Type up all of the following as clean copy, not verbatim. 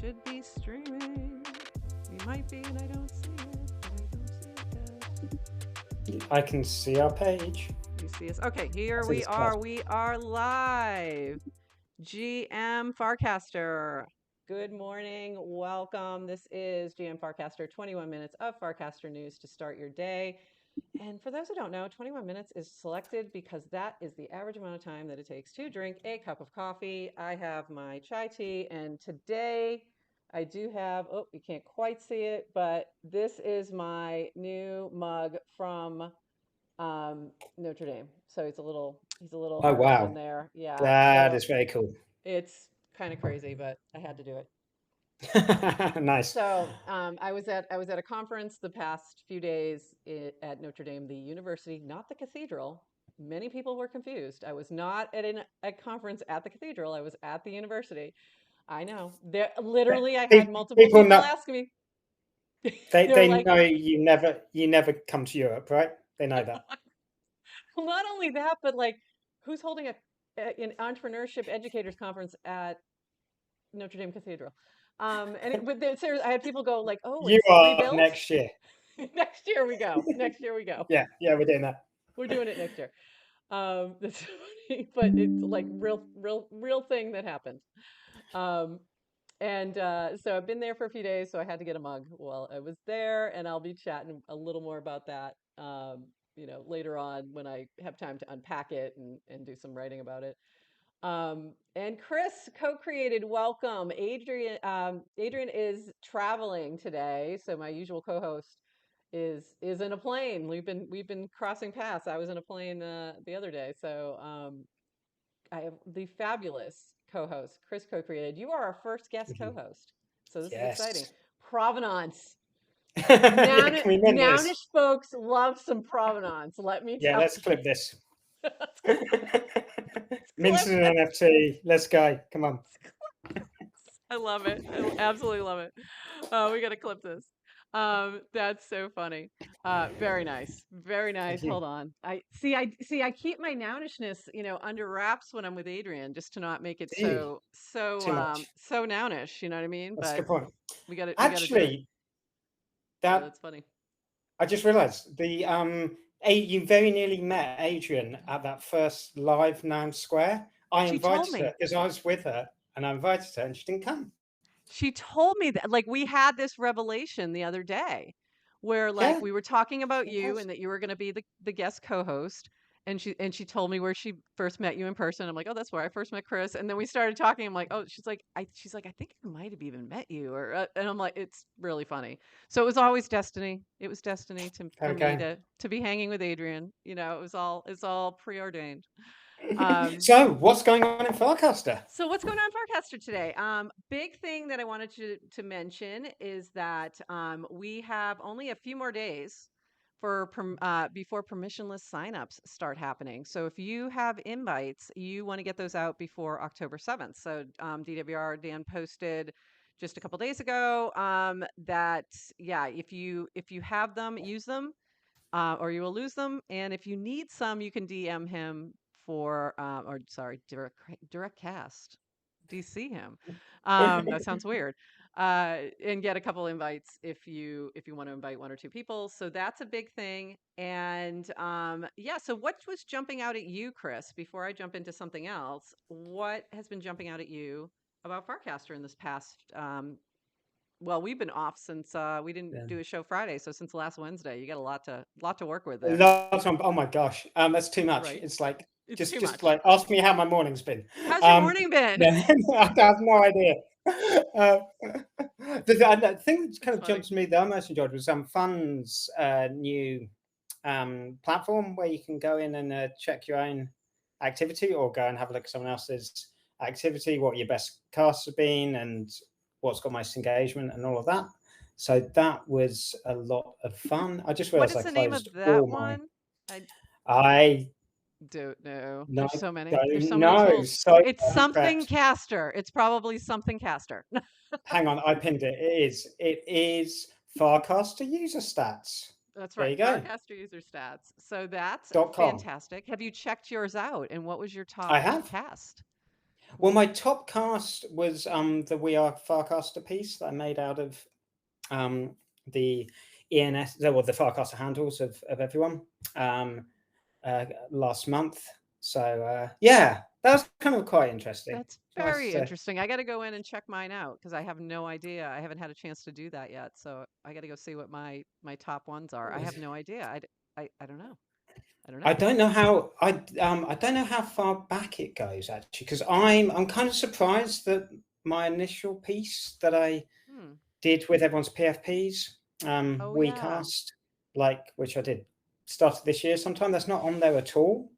should be streaming. We might be, and I don't see it. I can see our page. You see us? Okay, here we are. We are live. GM Farcaster. Good morning. Welcome. This is GM Farcaster. 21 minutes of Farcaster news to start your day. And for those who don't know, 21 minutes is selected because that is the average amount of time that it takes to drink a cup of coffee. I have my chai tea, and today I do have, oh, you can't quite see it, but this is my new mug from Notre Dame. So he's a little Oh, wow. in there. Yeah. That So is very cool. it's kind of crazy, but I had to do it. Nice. So I was at a conference the past few days at Notre Dame, the university, not the cathedral. Many people were confused. I was not at a conference at the cathedral. I was at the university. I know. There literally, I had multiple people ask me. They like, know you never come to Europe, right? They know that. Well, not only that, but like, who's holding an entrepreneurship educators conference at Notre Dame Cathedral? And I had people go like, "Oh, You it's are rebuilt next year." Next year we go. Next year we go. Yeah, we're doing that. We're doing it next year. That's funny, but it's like real thing that happened. And so I've been there for a few days, so I had to get a mug while I was there, and I'll be chatting a little more about that, later on when I have time to unpack it and do some writing about it. And Chris CoCreated, welcome. Adrienne is traveling today, so my usual co-host is in a plane. We've been crossing paths. I was in a plane the other day, so I have the fabulous co-host, Chris CoCreated. You are our first guest co-host, so this is exciting. Provenance. Nounish folks love some provenance. Let me tell you. Yeah, let's clip this. Minted an NFT. Let's go. Come on. I love it. I absolutely love it. We got to clip this. That's so funny. Very nice. Very nice. Hold on. I keep my nounishness, under wraps when I'm with Adrienne, just to not make it so nounish, you know what I mean? That's a good point. We got to Actually, that's funny. I just realized you very nearly met Adrienne at that first live Noun Square. I invited her because I was with her, and I invited her, and she didn't come. She told me that, like, we had this revelation the other day where, like, we were talking about you and that you were going to be the guest co-host. And she told me where she first met you in person. I'm like, oh, that's where I first met Chris. And then we started talking. I'm like, oh, she's like, I think I might have even met you. And I'm like, it's really funny. So it was always destiny. It was destiny for me to be hanging with Adrienne. It's all preordained. So what's going on in Farcaster? So what's going on in Farcaster today? Big thing that I wanted to mention is that we have only a few more days for before permissionless signups start happening. So if you have invites, you want to get those out before October 7th. So DWR Dan posted just a couple days ago that if you have them, use them, or you will lose them. And if you need some, you can DM him direct cast, DC him. That sounds weird. And get a couple invites if you want to invite one or two people. So that's a big thing. And so what was jumping out at you, Chris, before I jump into something else? What has been jumping out at you about Farcaster in this past well, we've been off since we didn't do a show Friday, so since last Wednesday, you got a lot to work with there. Oh my gosh, that's too much. Right? It's like it's just like ask me how my morning's been. How's your morning been? I have no idea. The thing that kind of jumped to me that I most enjoyed was Fun's new platform where you can go in and check your own activity or go and have a look at someone else's activity, what your best casts have been, and what's got most engagement and all of that. So that was a lot of fun. I just realized what is the name of that one? I don't know. No, There's so many. There's so many tools. So it's something caster. It's probably something caster. Hang on, I pinned it. It is Farcaster user stats. That's right. There you go. Farcaster user stats. So that's fantastic. Have you checked yours out? And what was your top cast? Well, my top cast was the We Are Farcaster piece that I made out of the ENS, well, the Farcaster handles of everyone last month. So yeah, that was kind of quite interesting. That's Nice very to. interesting. I got to go in and check mine out because I have no idea. I haven't had a chance to do that yet, so I got to go see what my top ones are. I have no idea. I don't know. I don't I know. don't know how I don't know how far back it goes actually, because I'm kind of surprised that my initial piece that I Hmm. did with everyone's PFPs, Oh yeah. WeCast, like which I did started this year sometime. That's not on there at all.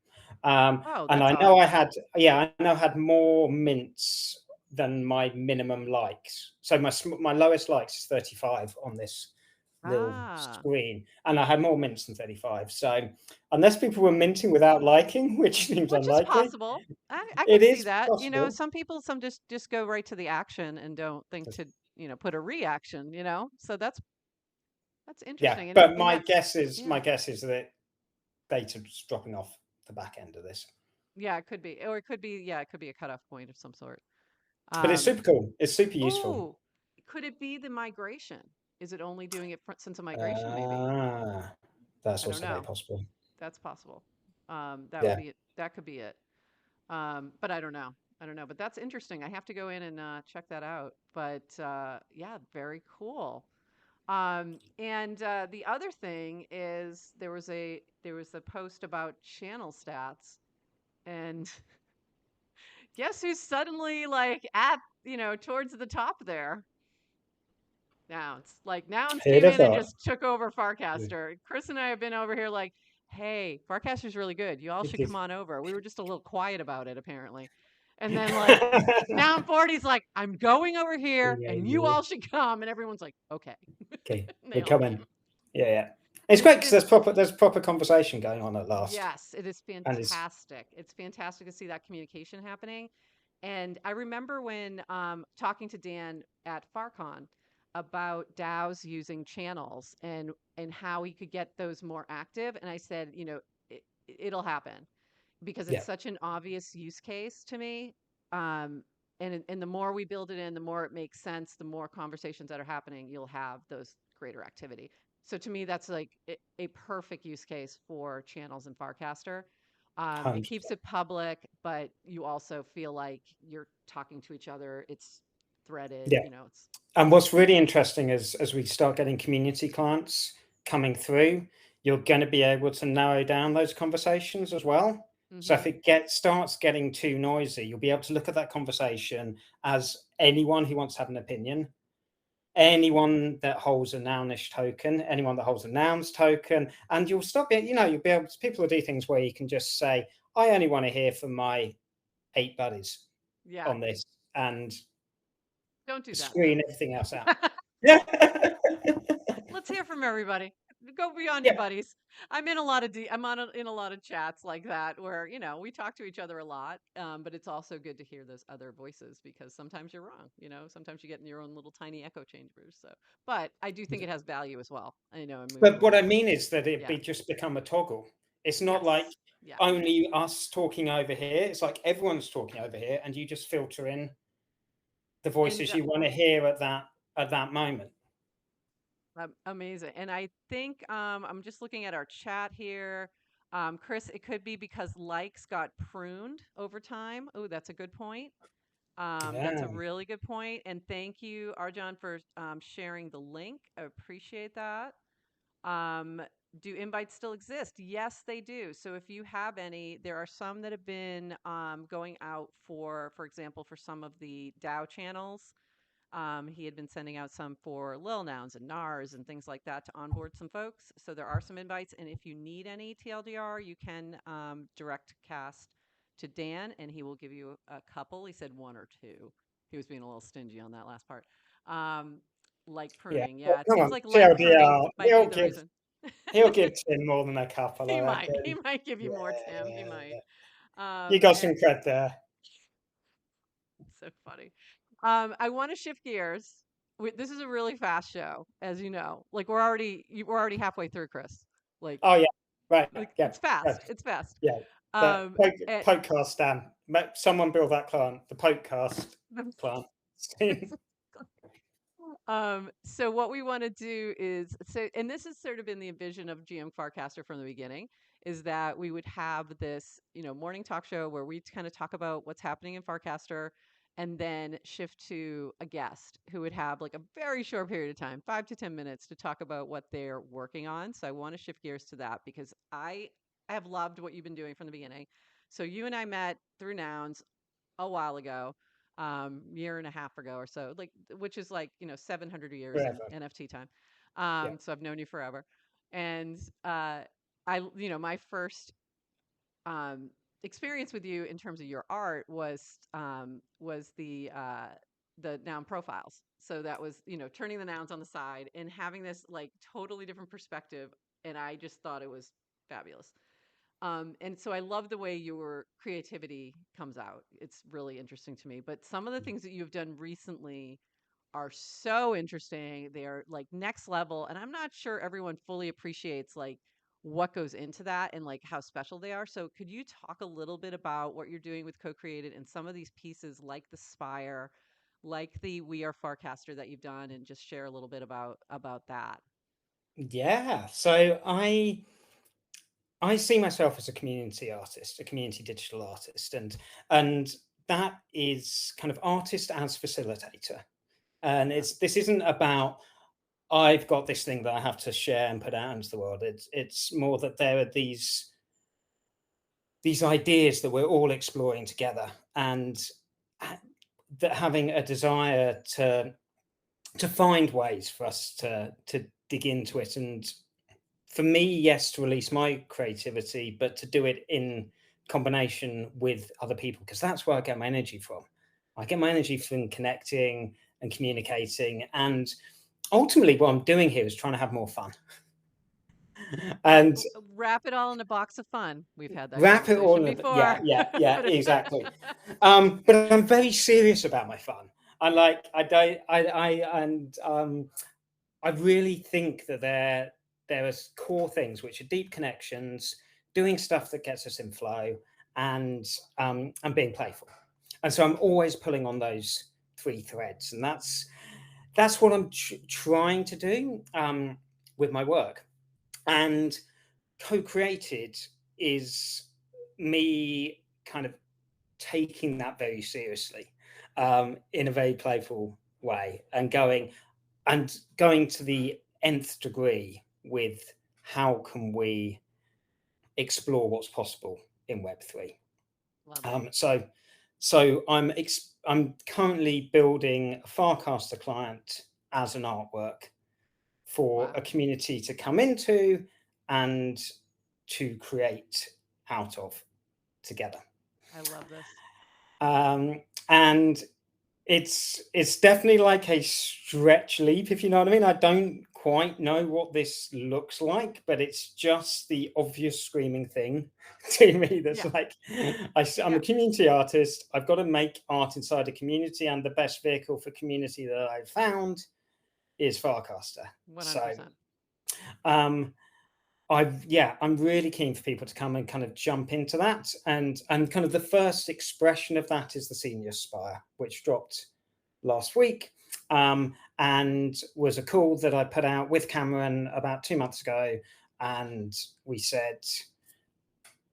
Um, Oh, and that's I know odd. I know I had more mints than my minimum likes. So my lowest likes is 35 on this little Ah, screen, and I had more mints than 35. So unless people were minting without liking, which seems which is unlikely, possible. I it could see is that. You know, possible. some people just go right to the action and don't think to put a reaction. So that's Yeah, interesting. but And that my yeah. guess is that data's dropping off the back end of this. Yeah, it could be. Or it could be, yeah, it could be a cutoff point of some sort. But it's Um, super cool. It's super useful. oh, could it be the migration? Is it only doing it since a migration, maybe? Ah, that's I don't also very know. possible. That's possible. That would Yeah, be it. That could be it. But I don't know. I don't know. But that's interesting. I have to go in and check that out. But yeah, very cool. And the other thing is there was a post about channel stats, and guess who's suddenly like at towards the top there? Nouns who'd came have in and thought? just took over Farcaster. Chris and I have been over here like, hey, Farcaster's really good. You all It should come is. on over. We were just a little quiet about it apparently. And then like Noun 40's like, I'm going over here Yeah, and you yeah. all should come. And everyone's like, okay. Okay, And they we're all coming. came. Yeah, yeah. It's It's great because been there's proper conversation going on at last, Yes, it is and it's fantastic. It's fantastic to see that communication happening. And I remember when talking to Dan at FarCon about DAOs using channels and how he could get those more active. And I said, it'll happen because it's yeah, such an obvious use case to me. And the more we build it in, the more it makes sense, the more conversations that are happening, you'll have those greater activity. So to me, that's like a perfect use case for channels in Farcaster. It keeps 100%. it public, but you also feel like you're talking to each other. It's threaded, Yeah. it's And what's really interesting is as we start getting community clients coming through, you're going to be able to narrow down those conversations as well. So mm-hmm. if it starts getting too noisy, you'll be able to look at that conversation as anyone who wants to have an opinion, anyone that holds a nounish token, anyone that holds a nouns token, and you'll stop it. You'll be able to, people will do things where you can just say, I only want to hear from my 8 buddies Yeah. on this, and Don't do that screen though. everything else out. Yeah. Let's hear from everybody. Go beyond your Yeah. buddies. I'm in a lot of in a lot of chats like that where we talk to each other a lot, but it's also good to hear those other voices because sometimes you're wrong. Sometimes you get in your own little tiny echo chambers. So, but I do think it has value as well. And moving But what I forward. mean is that it Yeah. be just become a toggle. It's not like Yes. Yeah. only us talking over here. It's like everyone's talking over here, and you just filter in the And voices you want to hear at that moment. amazing. And I think I'm just looking at our chat here. Chris, it could be because likes got pruned over time. Oh, that's a good point. That's a Yeah, really good point. And thank you, Arjan, for sharing the link. I appreciate that. Um, do invites still exist? Yes, they do. So if you have any, there are some that have been going out for example, for some of the DAO channels. He had been sending out some for Lil Nouns and NARS and things like that to onboard some folks. So there are some invites. And if you need any TLDR, you can direct cast to Dan and he will give you a couple. He said one or two. He was being a little stingy on that last part. Um, like yeah. pruning. Well, Yeah, it come seems on, like like pruning TLDR. might be the reason. He'll give Tim more than a couple, He I might. reckon. He might give you more, Tim. He might. Yeah, you got And some cred there. so funny. I want to shift gears. This is a really fast show, as you know. Like we're already halfway through, Chris. Like Oh yeah, right. like Yeah, it's yeah, fast. It's fast. yeah. That Um, and podcast, Dan. Someone build that client. The podcast client. So what we want to do is and this has sort of been the vision of GM Farcaster from the beginning, is that we would have this, morning talk show where we kind of talk about what's happening in Farcaster, and then shift to a guest who would have like a very short period of time, 5 to 10 minutes, to talk about what they're working on. So I want to shift gears to that because I have loved what you've been doing from the beginning. So you and I met through Nouns a while ago, year and a half ago or so, like, which is like, 700 years in Forever. NFT time. Yeah. So I've known you forever. And my first um, experience with you in terms of your art was the noun profiles. So that was, turning the nouns on the side and having this like totally different perspective. And I just thought it was fabulous. And so I love the way your creativity comes out. It's really interesting to me. But some of the things that you've done recently are so interesting. They are like next level. And I'm not sure everyone fully appreciates like what goes into that and like how special they are. So could you talk a little bit about what you're doing with Co-Created and some of these pieces like the Spire, like the We Are Farcaster that you've done, and just share a little bit about that? Yeah. So I see myself as a community artist, a community digital artist, and that is kind of artist as facilitator. And Yeah. this isn't about I've got this thing that I have to share and put out into the world. It's more that there are these ideas that we're all exploring together, and that having a desire to find ways for us to dig into it, and for me, yes, to release my creativity, but to do it in combination with other people, because that's where I get my energy from. I get my energy from connecting and communicating, and ultimately what I'm doing here is trying to have more fun. And Wrap it all in a box of fun. We've had that wrap it all conversation in yeah, before. yeah, exactly. But I'm very serious about my fun. I like I don't I and I really think that there are core things which are deep connections, doing stuff that gets us in flow, and being playful. And so I'm always pulling on those three threads, and that's what I'm trying to do with my work. And co-created is me kind of taking that very seriously, in a very playful way, and going to the nth degree with how can we explore what's possible in Web3. Love it. So I'm currently building a Farcaster client as an artwork for a Wow. community to come into and to create out of together. I love this. And it's definitely like a stretch leap, if you know what I mean. I don't quite know what this looks like, but it's just the obvious screaming thing to me that's Yeah. like, I'm Yeah. a community artist. I've got to make art inside a community, and the best vehicle for community that I've found is Farcaster. So 100%. um, I'm really keen for people to come and kind of jump into that, and kind of the first expression of that is the Senior Spire, which dropped last week, and was a call that I put out with Cameron about 2 months ago, and we said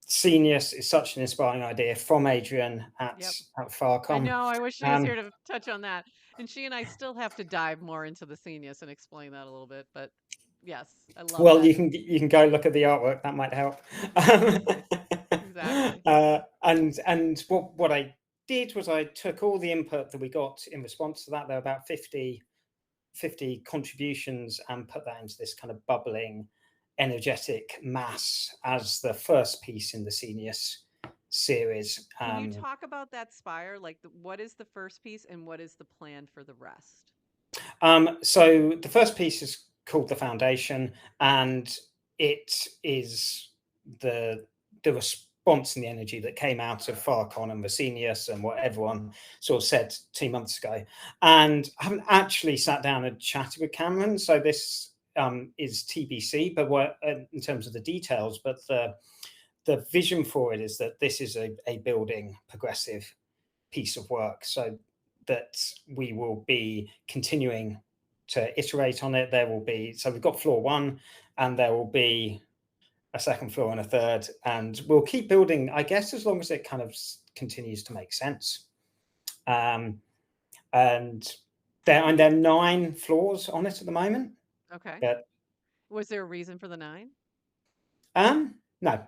Senius is such an inspiring idea from Adrienne Yep. at I Farcom. know. I wish she was here to touch on that. And she and I still have to dive more into the Senius and explain that a little bit. But yes, I love Well, that. you can go look at the artwork. That might help. Exactly. Exactly. And what I did was I took all the input that we got in response to that. There were about 50 contributions, and put that into this kind of bubbling, energetic mass as the first piece in the Senius series. Can you talk about that Spire? Like, what is the first piece and what is the plan for the rest? So the first piece is called The Foundation, and it is the response and the energy that came out of Farcon and Vesenius and what everyone sort of said 2 months ago. And I haven't actually sat down and chatted with Cameron, so this is TBC, but in terms of the details, but the vision for it is that this is a building progressive piece of work, so that we will be continuing to iterate on it. There will be, so we've got floor 1, and there will be a second floor and a third, and we'll keep building, I guess, as long as it kind of continues to make sense. And there are 9 floors on it at the moment. Okay. But was there a reason for the 9? No.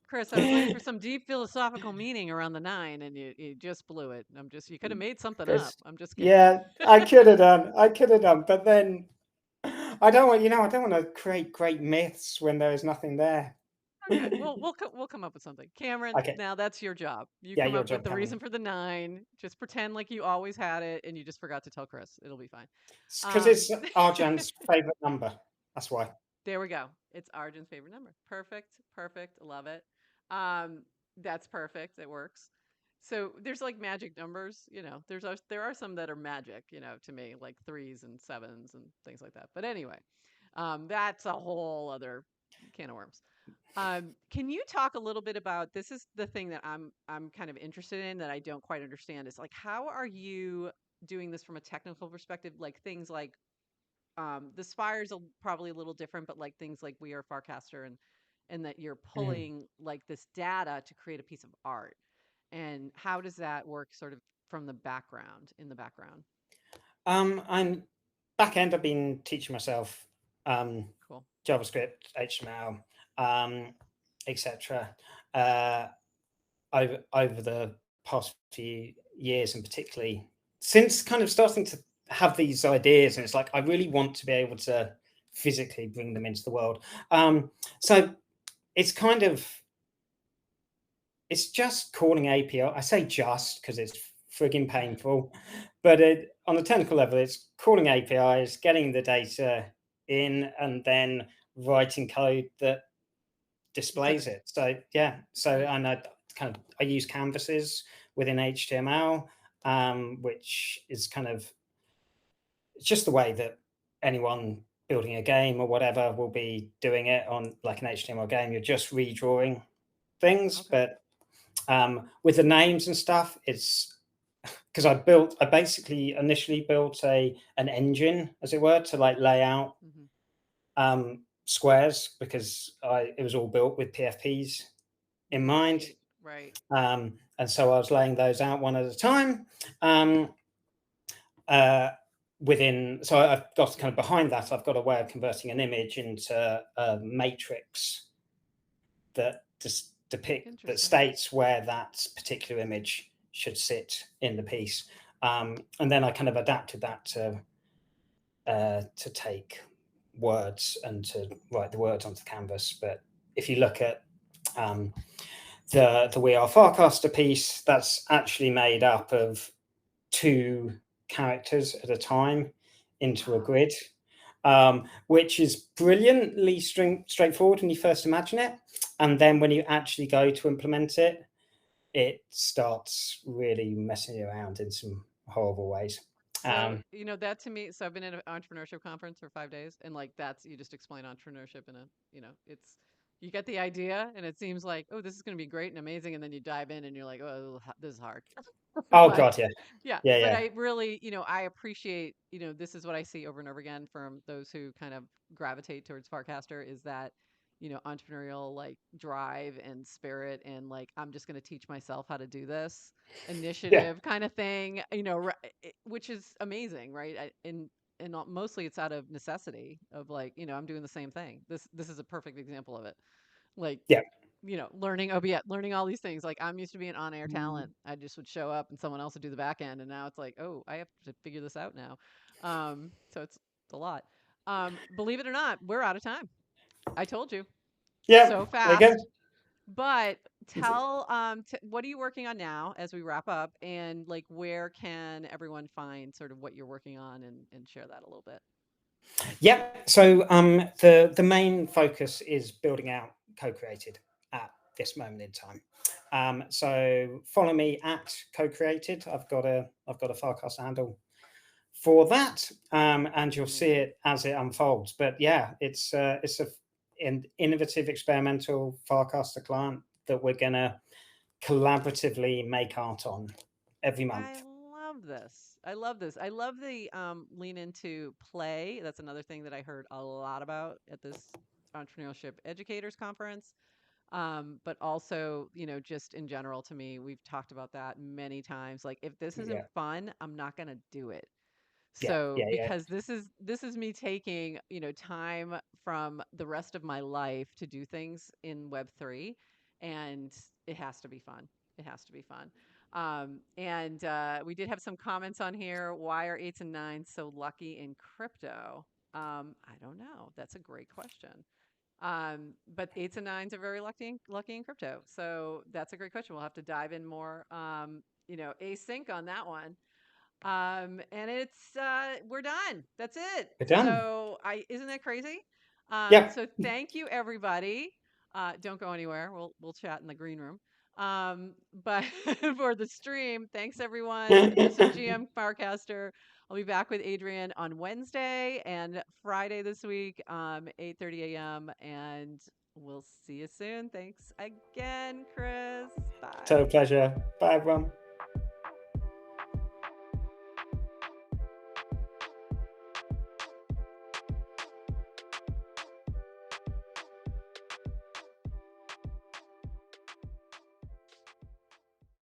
Chris, I was looking for some deep philosophical meaning around the 9, and you just blew it. You could have made something up. I'm just kidding. Yeah, I could have done, but then I don't want to create great myths when there is nothing there. Okay, we'll come up with something. Cameron, Okay. now that's your job. You Yeah, come your up with job, the Cameron. reason for the 9. Just pretend like you always had it, and you just forgot to tell Chris. It'll be fine. Because it's Arjan's favorite number. That's why. There we go. It's Arjan's favorite number. Perfect. Love it. That's perfect. It works. So there's like magic numbers, there are some that are magic, to me, like 3s and 7s and things like that. But anyway, that's a whole other can of worms. Can you talk a little bit about, this is the thing that I'm kind of interested in that I don't quite understand, is like, how are you doing this from a technical perspective? Like things like the Spire's probably a little different, but like things like We Are Farcaster, and that you're pulling like this data to create a piece of art. And how does that work sort of from the background, in the background? I'm back end. I've been teaching myself Cool. JavaScript, HTML, etc. Over the past few years, and particularly since kind of starting to have these ideas, and it's like I really want to be able to physically bring them into the world. So it's kind of, it's just calling API. I say just because it's frigging painful, but on a technical level, it's calling APIs, getting the data in, and then writing code that displays it. So yeah, so and I use canvases within HTML, which is kind of, it's just the way that anyone building a game or whatever will be doing it on like an HTML game. You're just redrawing things, but with the names and stuff, it's because I basically initially built an engine, as it were, to like lay out squares, because it was all built with PFPs in mind. Right. And so I was laying those out one at a time. So I've got kind of behind that, I've got a way of converting an image into a matrix that just that states where that particular image should sit in the piece. And then I kind of adapted that to take words and to write the words onto the canvas. But if you look at the We Are Farcaster piece, that's actually made up of 2 characters at a time into a grid, which is brilliantly straightforward when you first imagine it. And then when you actually go to implement it, it starts really messing you around in some horrible ways. So, that to me, so I've been at an entrepreneurship conference for 5 days, and like you just explain entrepreneurship in it's, you get the idea and it seems like, oh, this is going to be great and amazing. And then you dive in and you're like, oh, this is hard. Oh, God, yeah. But Yeah. I really, I appreciate, this is what I see over and over again from those who kind of gravitate towards Farcaster, is that, entrepreneurial like drive and spirit, and like, I'm just going to teach myself how to do this initiative kind of thing, which is amazing, right? And mostly it's out of necessity of like, I'm doing the same thing. This is a perfect example of it. Like, learning OBS, learning all these things. Like, I'm used to being on-air talent. I just would show up and someone else would do the back end. And now it's like, oh, I have to figure this out now. So it's a lot. Believe it or not, we're out of time. I told you. Yeah. So fast. There you go. But tell, what are you working on now as we wrap up? And like, where can everyone find sort of what you're working on, and share that a little bit? Yep. So the main focus is building out CoCreated at this moment in time. So follow me at CoCreated. I've got a Farcaster handle for that, and you'll see it as it unfolds. But yeah, it's innovative experimental Farcaster client that we're going to collaboratively make art on every I month. love this. I love this. I love the lean into play. That's another thing that I heard a lot about at this entrepreneurship educators conference. But also, just in general to me, we've talked about that many times. Like, if this isn't Yeah, fun, I'm not going to do it. yeah, So, yeah, yeah. because this is me taking, time from the rest of my life to do things in Web3, and it has to be fun. It has to be fun. And we did have some comments on here. Why are eights and nines so lucky in crypto? I don't know. That's a great question. But eights and nines are very lucky in crypto. So that's a great question. We'll have to dive in more, async on that one. And it's we're done. That's it. We're done. So I isn't that crazy? Yep. So thank you everybody. Don't go anywhere. We'll chat in the green room. But for the stream, thanks everyone. This is GM Farcaster. I'll be back with Adrienne on Wednesday and Friday this week, 8:30 a.m. And we'll see you soon. Thanks again, Chris. Total Bye. pleasure. Bye, everyone.